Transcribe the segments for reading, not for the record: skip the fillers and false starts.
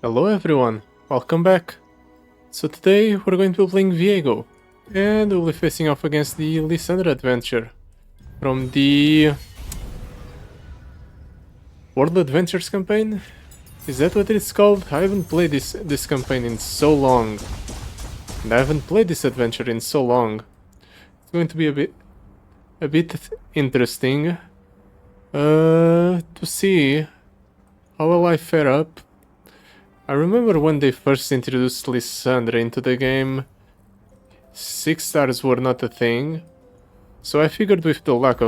Hello everyone, welcome back. So today we're going to be playing Viego, and we'll be facing off against the Lissandra adventure from the World Adventures campaign? Is that what it's called? I haven't played this campaign in so long. And I haven't played this adventure in so long. It's going to be a bit interesting to see how will I fare up. I remember when they first introduced Lissandra into the game, 6 stars were not a thing, so I figured with the lack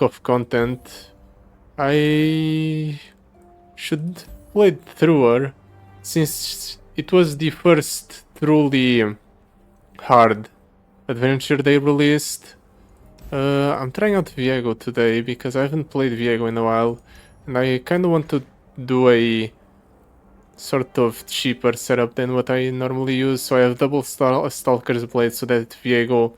of content, I should play through her, since it was the first truly hard adventure they released. I'm trying out Viego today because I haven't played Viego in a while, and I kinda want to do a sort of cheaper setup than what I normally use, so I have double Stalker's Blade so that Viego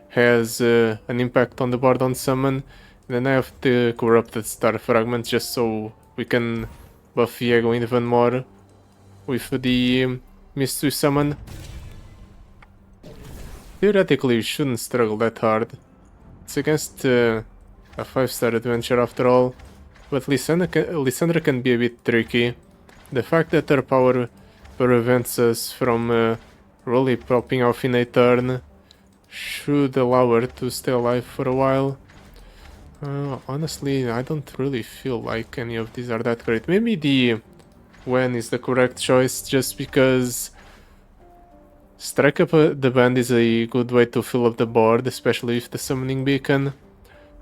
has an impact on the board on summon, and then I have the Corrupted Star Fragment just so we can buff Viego even more with the Mystery Summon. Theoretically you shouldn't struggle that hard. It's against a 5-star adventure after all, but Lissandra can be a bit tricky. The fact that her power prevents us from really popping off in a turn should allow her to stay alive for a while. Honestly, I don't really feel like any of these are that great. Maybe the Gwen is the correct choice, just because Strike Up the Band is a good way to fill up the board, especially with the Summoning Beacon.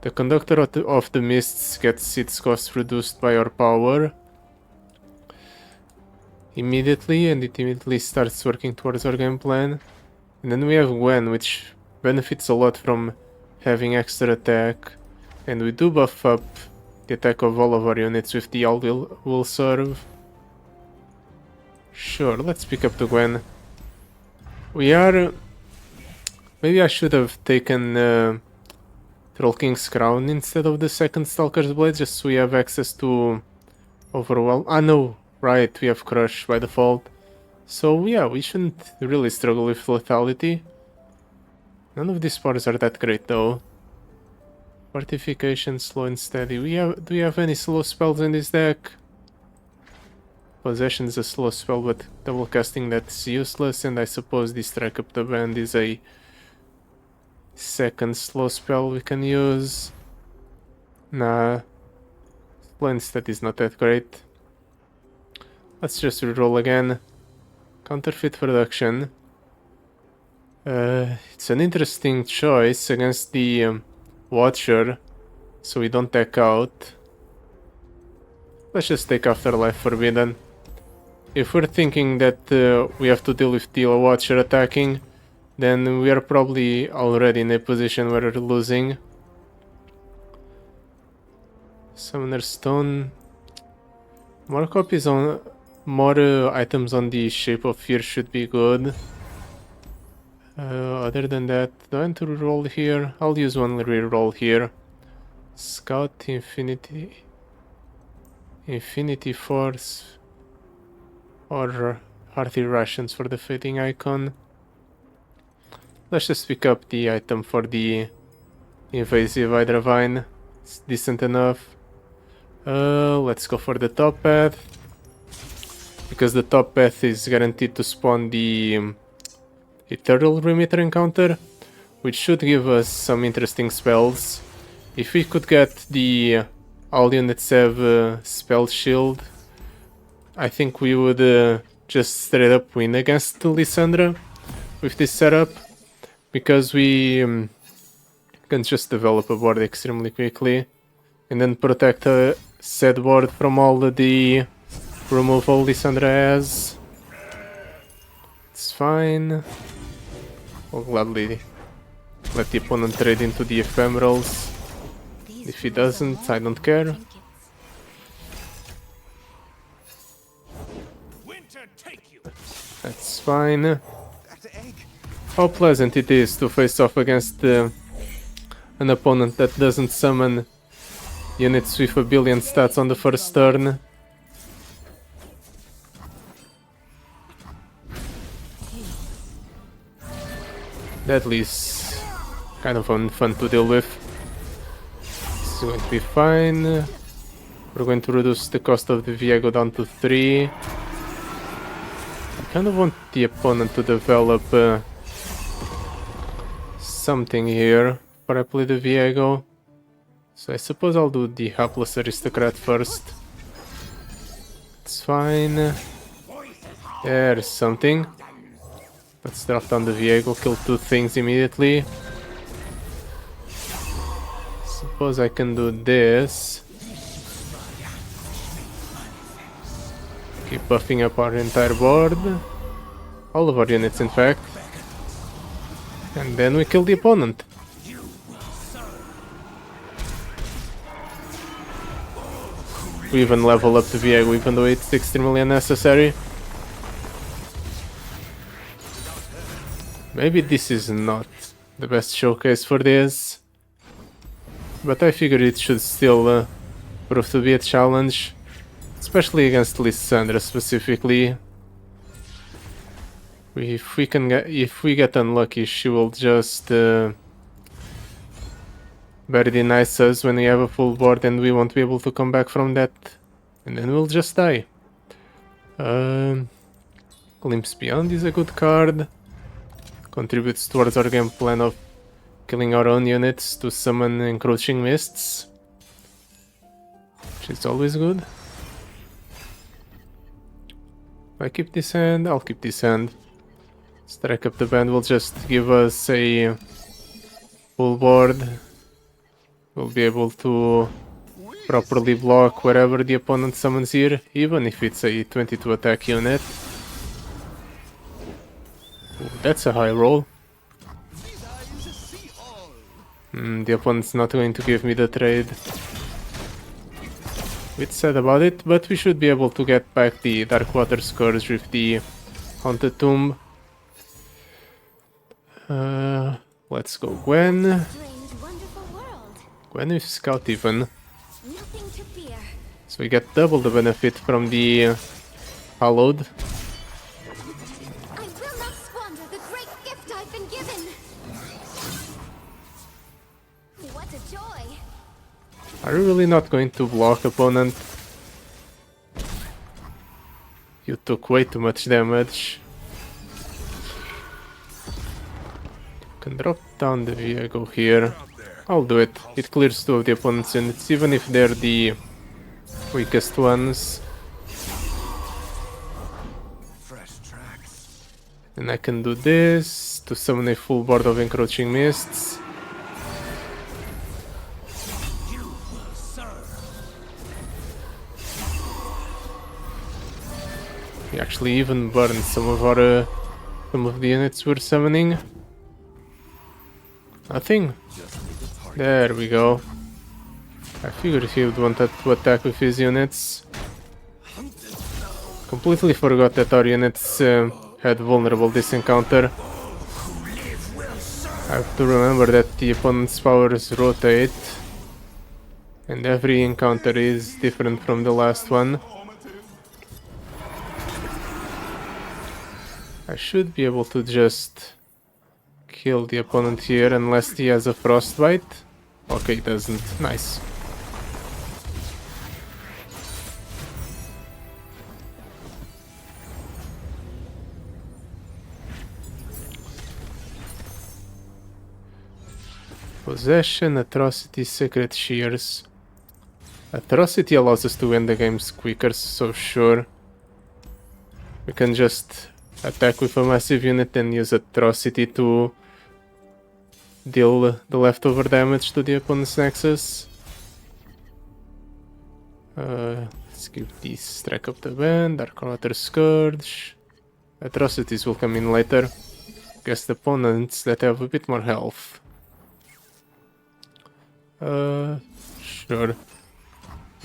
The Conductor of the Mists gets its cost reduced by our power immediately, and it immediately starts working towards our game plan. And then we have Gwen, which benefits a lot from having extra attack, and we do buff up the attack of all of our units with the All Will Serve. Sure, let's pick up the Gwen. We are... Maybe I should have taken Troll King's Crown instead of the second Stalker's Blade, just so we have access to Overwhelm. Ah no! Right, we have Crush by default. So yeah, we shouldn't really struggle with lethality. None of these powers are that great though. Fortification, slow and steady. Do we have any slow spells in this deck? Possession is a slow spell, but double casting that's useless, and I suppose the Strike Up the Band is a second slow spell we can use. Nah, slow and steady is not that great. Let's just reroll again. Counterfeit Production. It's an interesting choice against the Watcher, so we don't take out. Let's just take Afterlife Forbidden. If we're thinking that we have to deal with the Watcher attacking, then we are probably already in a position where we're losing. Summoner Stone. More copies on... More items on the Shape of Fear should be good. Other than that, do I want to reroll here? I'll use one reroll here. Scout Infinity Force, or Hearty Rations for the Fading Icon. Let's just pick up the item for the Invasive Hydravine. It's decent enough. Let's go for the top path, because the top path is guaranteed to spawn the Eternal Remitter encounter, which should give us some interesting spells. If we could get the all units have spell shield, I think we would just straight up win against Lissandra with this setup, because we can just develop a board extremely quickly and then protect a said board from all the removal Lissandra has. It's fine. We'll gladly let the opponent trade into the ephemerals. If he doesn't, I don't care. That's fine. How pleasant it is to face off against an opponent that doesn't summon units with a billion stats on the first turn. Deadly is kind of fun to deal with. This is going to be fine. We're going to reduce the cost of the Viego down to 3. I kind of want the opponent to develop something here before I play the Viego. So I suppose I'll do the hapless aristocrat first. It's fine. There's something. Let's drop down the Viego, kill 2 things immediately. Suppose I can do this. Keep buffing up our entire board. All of our units, in fact. And then we kill the opponent. We even level up the Viego, even though it's extremely unnecessary. Maybe this is not the best showcase for this, but I figured it should still prove to be a challenge, especially against Lissandra specifically. If we get unlucky, she will just very denies us when we have a full board, and we won't be able to come back from that, and then we'll just die. Glimpse Beyond is a good card. Contributes towards our game plan of killing our own units to summon encroaching mists, which is always good. If I keep this hand, I'll keep this hand. Strike up the band will just give us a full board. We'll be able to properly block wherever the opponent summons here, even if it's a 22 attack unit. Ooh, that's a high roll. The opponent's not going to give me the trade. Bit sad about it, but we should be able to get back the Darkwater Scourge with the Haunted Tomb. Let's go Gwen. Gwen with Scout even. So we get double the benefit from the Hallowed. Are you really not going to block, opponent? You took way too much damage. Can drop down the Viego here. I'll do it. It clears 2 of the opponent's units, even if they're the weakest ones. And I can do this to summon a full board of encroaching mists. We actually even burned some of the units we're summoning. Nothing. There we go. I figured he would want to attack with his units. Completely forgot that our units had vulnerable this encounter. I have to remember that the opponent's powers rotate, and every encounter is different from the last one. I should be able to just kill the opponent here unless he has a frostbite. Okay, he doesn't. Nice. Possession, Atrocity, Sacred Shears. Atrocity allows us to win the games quicker, so sure. We can just attack with a massive unit and use Atrocity to deal the leftover damage to the opponent's Nexus. Let's give these Strike Up the Band, Darkwater Scourge. Atrocities will come in later. Against opponents that have a bit more health. Sure.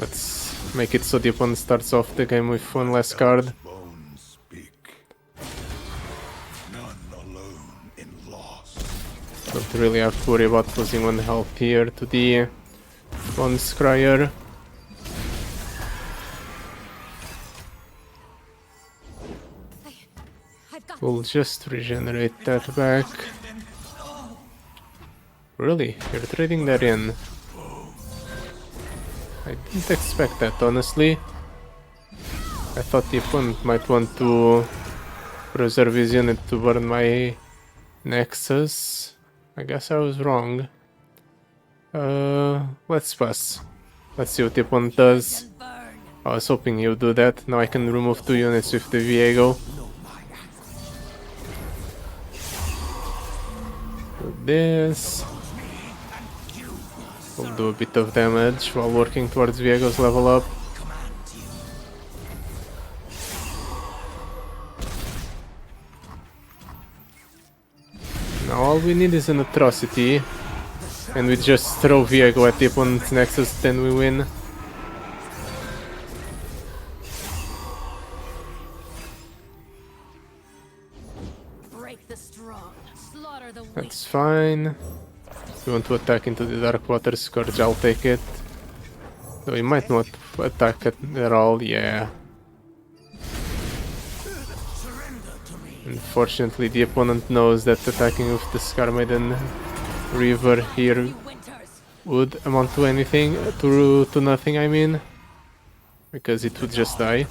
Let's make it so the opponent starts off the game with one less card. Don't really have to worry about losing 1 health here to the Bone Scryer. We'll just regenerate that back. Really? You're trading that in? I didn't expect that, honestly. I thought the opponent might want to preserve his unit to burn my Nexus. I guess I was wrong. Let's pass. Let's see what the opponent does. I was hoping he would do that. Now I can remove 2 units with the Viego. Do this. We'll do a bit of damage while working towards Viego's level up. Now all we need is an atrocity. And we just throw Viego at the opponent's Nexus, then we win. That's fine. If you want to attack into the Dark Water Scourge, I'll take it. Though he might not attack it at all, yeah. Unfortunately, the opponent knows that attacking with the Scar Maiden River here would amount to anything, to nothing I mean. Because it would just die.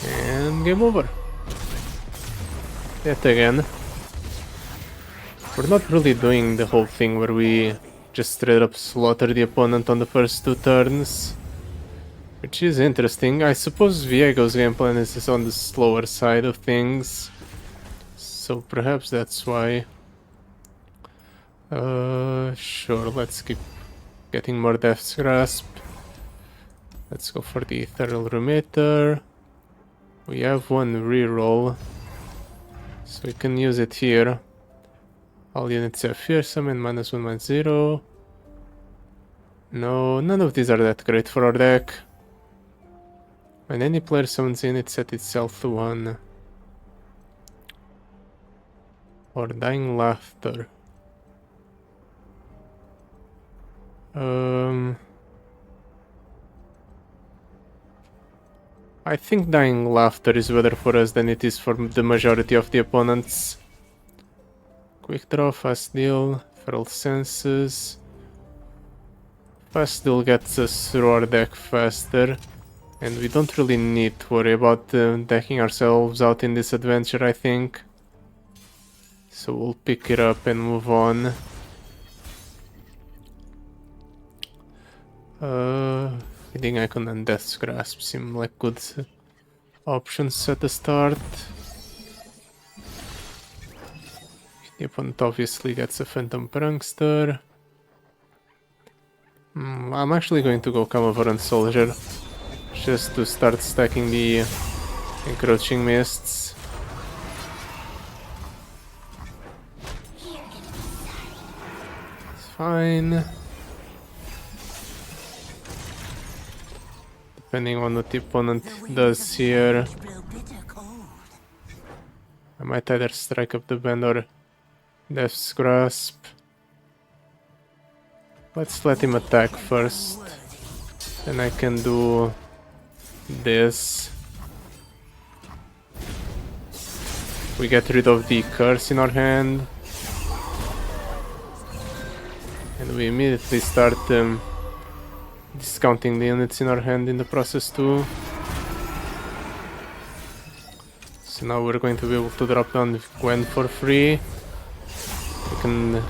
And game over. Yet again. We're not really doing the whole thing where we just straight up slaughter the opponent on the first 2 turns. Which is interesting. I suppose Viego's game plan is on the slower side of things. So perhaps that's why. Sure, let's keep getting more Death's Grasp. Let's go for the Ethereal Runeterra. We have 1 reroll, so we can use it here. All units have fearsome and -1, -0. No, none of these are that great for our deck. When any player summons unit, set itself to 1. Or Dying Laughter. I think Dying Laughter is better for us than it is for the majority of the opponents. Quick draw, fast deal, feral senses. Fast deal gets us through our deck faster. And we don't really need to worry about decking ourselves out in this adventure, I think. So we'll pick it up and move on. Feeding Icon and Death's Grasp seem like good options at the start. The opponent obviously gets a Phantom Prankster. I'm actually going to go Camovarant Soldier, just to start stacking the Encroaching Mists. It's fine. Depending on what the opponent does here, I might either strike up the band or Death's Grasp. Let's let him attack first. Then I can do this. We get rid of the curse in our hand. And we immediately start discounting the units in our hand in the process too. So now we're going to be able to drop down Gwen for free. We can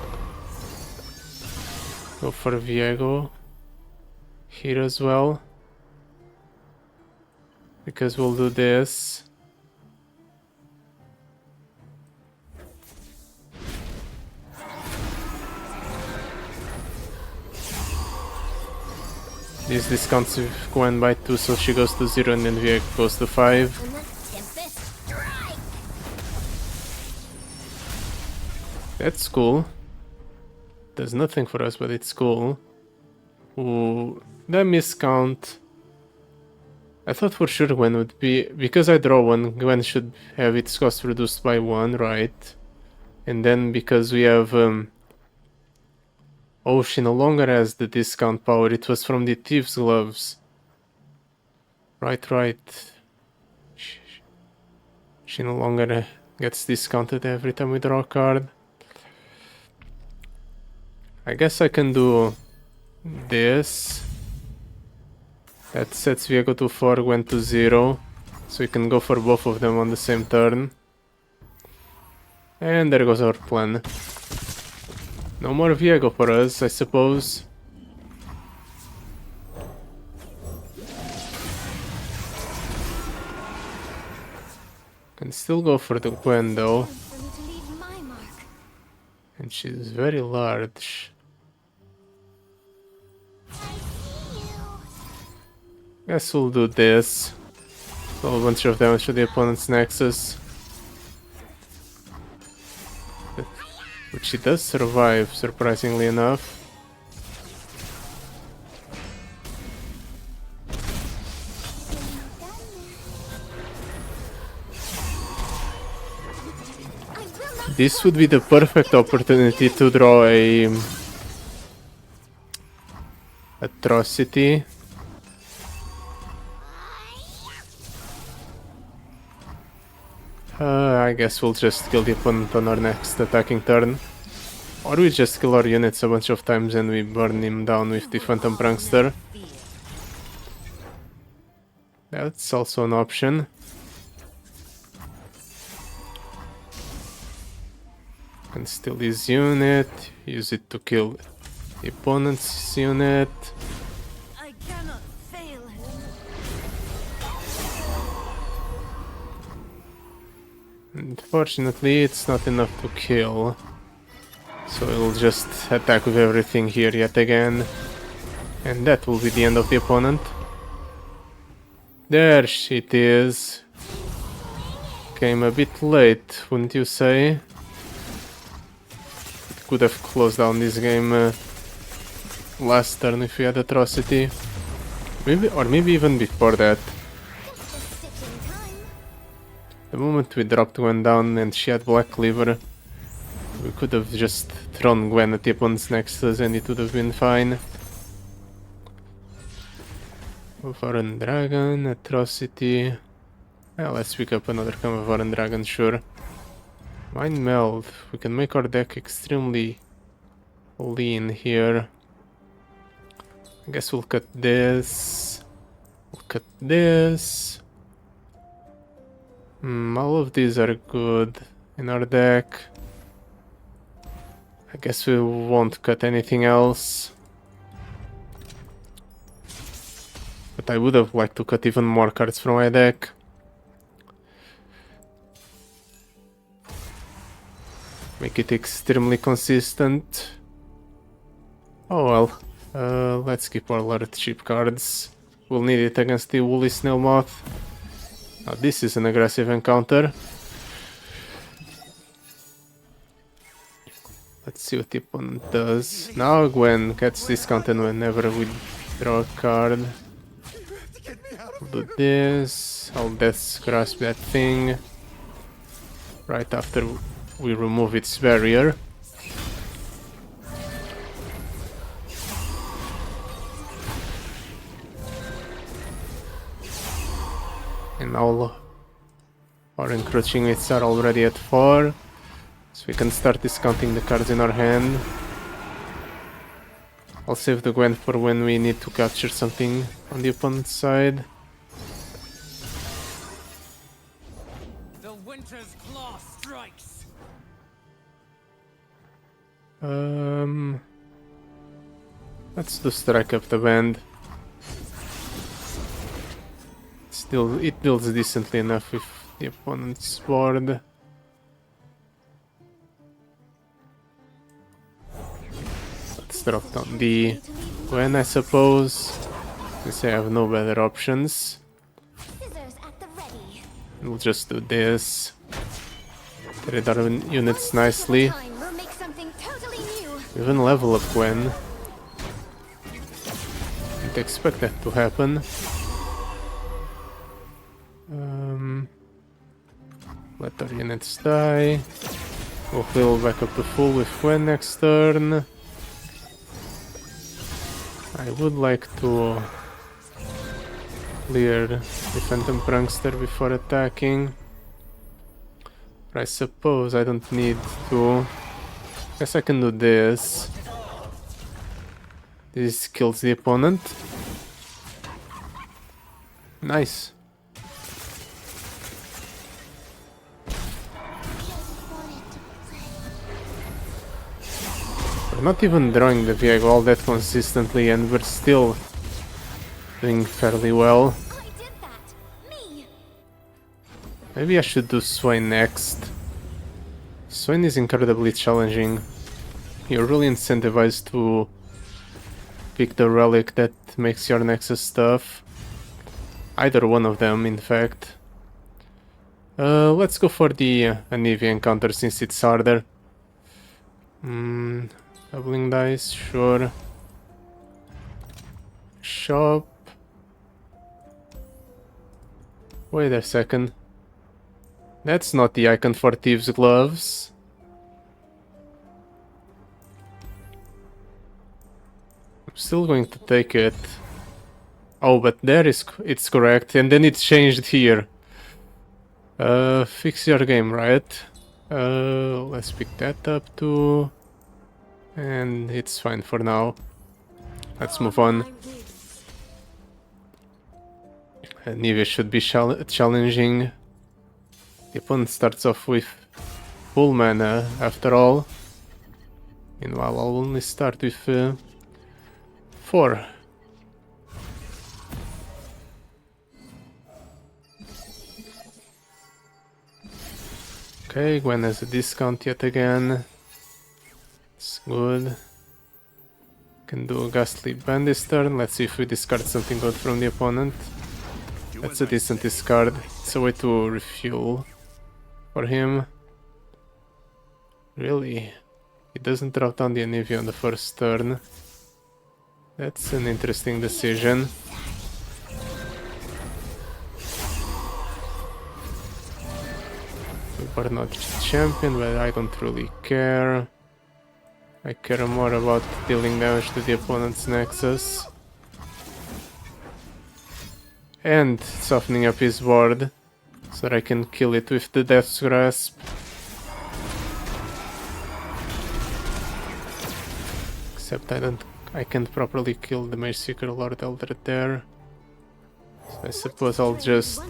go for Viego here as well, because we'll do this. This discounts Gwen by 2, so she goes to 0 and then Viego goes to 5. That's cool. Does nothing for us, but it's cool. Ooh, the miscount. I thought for sure Gwen would be... Because I draw 1, Gwen should have its cost reduced by 1, right? And then because we have... Oh, she no longer has the discount power. It was from the Thieves' Gloves. Right. She no longer gets discounted every time we draw a card. I guess I can do this. That sets Viego to 4, Gwen to 0. So we can go for both of them on the same turn. And there goes our plan. No more Viego for us, I suppose. Can still go for the Gwen though. And she's very large. Guess we'll do this. A bunch of damage to the opponent's Nexus. Which she does survive, surprisingly enough. This would be the perfect opportunity to draw a atrocity. I guess we'll just kill the opponent on our next attacking turn. Or we just kill our units a bunch of times and we burn him down with the Phantom Prankster. That's also an option. Can steal his unit, use it to kill the opponent's unit. I cannot fail him. Unfortunately, it's not enough to kill. So we'll just attack with everything here yet again. And that will be the end of the opponent. There it is. Came a bit late, wouldn't you say? Could have closed down this game last turn if we had Atrocity. Maybe even before that. The moment we dropped Gwen down and she had Black Cleaver, we could have just thrown Gwen at the opponent's Nexus and it would have been fine. Foreign Dragon, Atrocity. Well, let's pick up another Foreign Dragon, sure. Mind Meld. We can make our deck extremely lean here. I guess we'll cut this. We'll cut this. All of these are good in our deck. I guess we won't cut anything else. But I would have liked to cut even more cards from my deck. Make it extremely consistent. Oh well. Let's keep all our cheap cards. We'll need it against the Woolly Snail Moth. Now this is an aggressive encounter. Let's see what the opponent does. Now Gwen gets discounted whenever we draw a card. We'll do this. I'll Death's Grasp that thing. Right after we remove its barrier. And all our encroaching hits are already at 4. So we can start discounting the cards in our hand. I'll save the Gwen for when we need to capture something on the opponent's side. The Winter's Claw strikes. Let's do Strike Up the Band. Still, it builds decently enough with the opponent's board. Let's drop down the Gwen, I suppose, since I have no better options. We'll just do this. Trade our units nicely. Even level up Gwen. Didn't expect that to happen. Let our units die. We'll fill back up to full with Gwen next turn. I would like to clear the Phantom Prankster before attacking. But I suppose I don't need to. Guess I can do this. This kills the opponent. Nice. We're not even drawing the Viego all that consistently, and we're still doing fairly well. I did that. Me. Maybe I should do Swain next. Swain is incredibly challenging. You're really incentivized to pick the relic that makes your Nexus tough. Either one of them, in fact. Let's go for the Anivia encounter since it's harder. Doubling dice, sure. Shop. Wait a second. That's not the icon for Thieves' Gloves. I'm still going to take it. Oh, but there is it's correct, and then it's changed here. Fix your game, right? Let's pick that up too. And it's fine for now. Let's move on. Anivia should be challenging. The opponent starts off with full mana after all. Meanwhile, I'll only start with 4. Okay, Gwen has a discount yet again. It's good. Can do a Ghastly Band this turn. Let's see if we discard something good from the opponent. That's a decent discard. It's a way to refuel for him. Really? He doesn't drop down the Anivia on the first turn. That's an interesting decision. We are not champion, but I don't really care. I care more about dealing damage to the opponent's Nexus. And softening up his board, so that I can kill it with the Death's Grasp. Except I can't properly kill the Mage Seeker Lord Elder there. So I suppose I'll just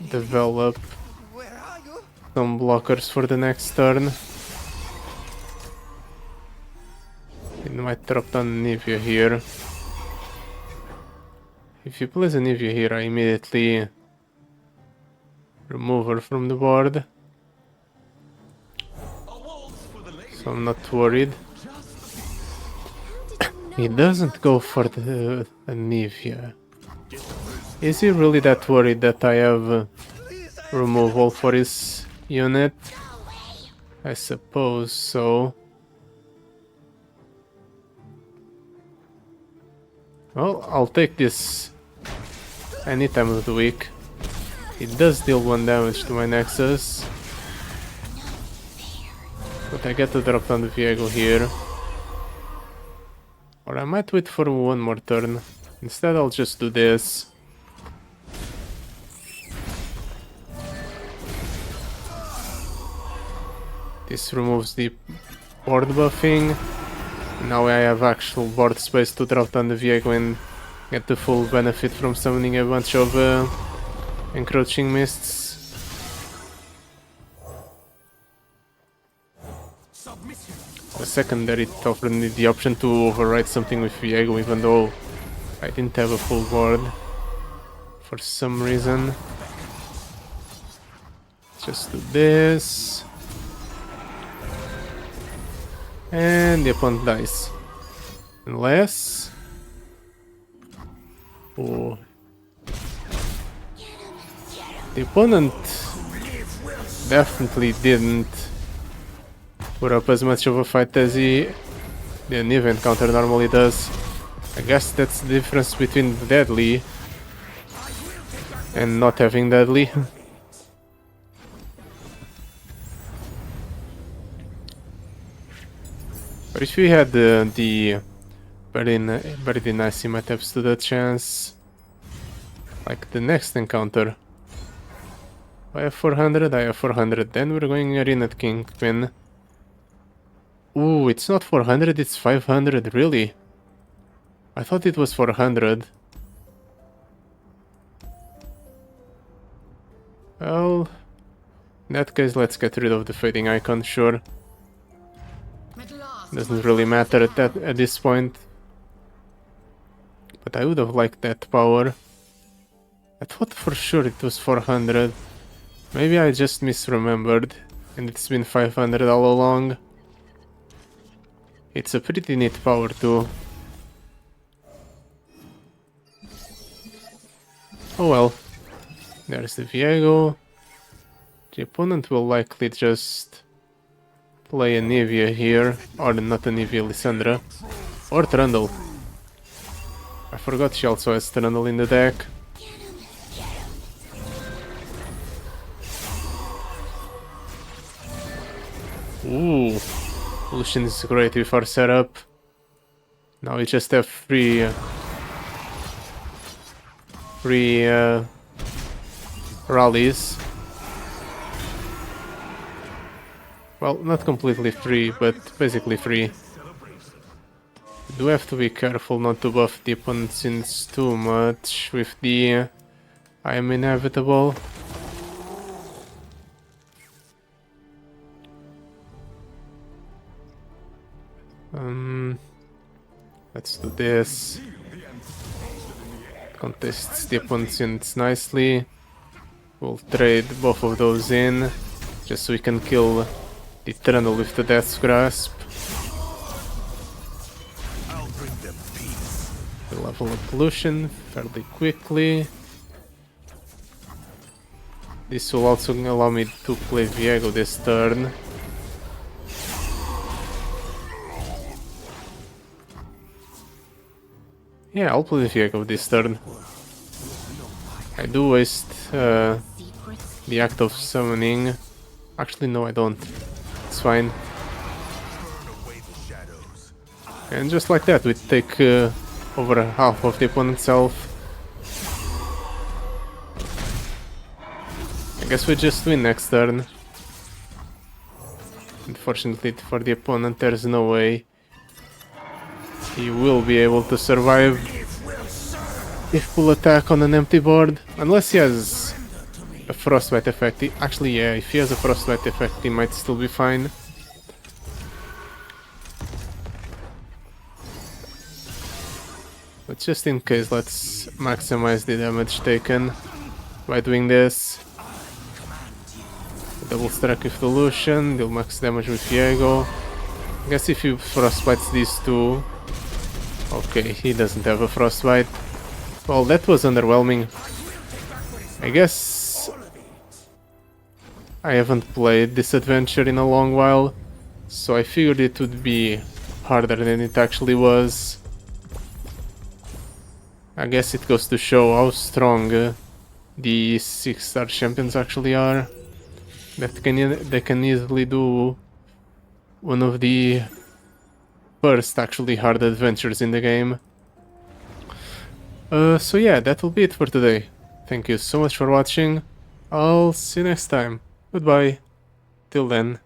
develop some blockers for the next turn. It might drop down Anivia here. If he plays Anivia here, I immediately remove her from the board. So I'm not worried. He doesn't go for the Anivia. Is he really that worried that I have removal for his unit? I suppose so. Well, I'll take this any time of the week. It does deal 1 damage to my Nexus. But I get to drop down the Viego here. Or I might wait for 1 more turn. Instead I'll just do this. This removes the board buffing. Now I have actual board space to drop down the Viego and get the full benefit from summoning a bunch of encroaching mists. The secondary it offered me the option to override something with Viego, even though I didn't have a full board for some reason. Just do this. And the opponent dies. Unless... Oh. The opponent definitely didn't put up as much of a fight as the Anivia encounter normally does. I guess that's the difference between deadly and not having deadly. But if we had the very nice, he might have stood a chance. Like the next encounter. I have 400, I have 400. Then we're going Arena Kingpin. Ooh, it's not 400, it's 500, really? I thought it was 400. Well, in that case, let's get rid of the fading icon, sure. Doesn't really matter at this point. But I would have liked that power. I thought for sure it was 400. Maybe I just misremembered, and it's been 500 all along. It's a pretty neat power too. Oh well. There's the Viego. The opponent will likely just play Anivia here, or not Anivia, Lissandra, or Trundle. I forgot she also has Trundle in the deck. Ooh, Lucian is great with our setup. Now we just have free rallies. Well, not completely free, but basically free. Do have to be careful not to buff the opponent since too much with the I am inevitable. Let's do this. Contests the opponent's units nicely. We'll trade both of those in, just so we can kill the Trundle with the Death's Grasp. We'll level up Lucian fairly quickly. This will also allow me to play Viego this turn. Yeah, I'll play Viego this turn. I do waste the act of summoning. Actually, no, I don't. It's fine. And just like that, we take over half of the opponent's health. I guess we just win next turn. Unfortunately for the opponent, there's no way he will be able to survive if we'll attack on an empty board. Unless he has a frostbite effect. Actually, yeah, if he has a frostbite effect, he might still be fine. But just in case, let's maximize the damage taken by doing this. Double strike with the Lucian, deal max damage with Viego. I guess if he frostbites these two... Okay, he doesn't have a frostbite. Well, that was underwhelming. I guess I haven't played this adventure in a long while, so I figured it would be harder than it actually was. I guess it goes to show how strong the 6-star champions actually are. They can easily do one of the first actually hard adventures in the game. So yeah, that will be it for today. Thank you so much for watching. I'll see you next time. Goodbye. Till then.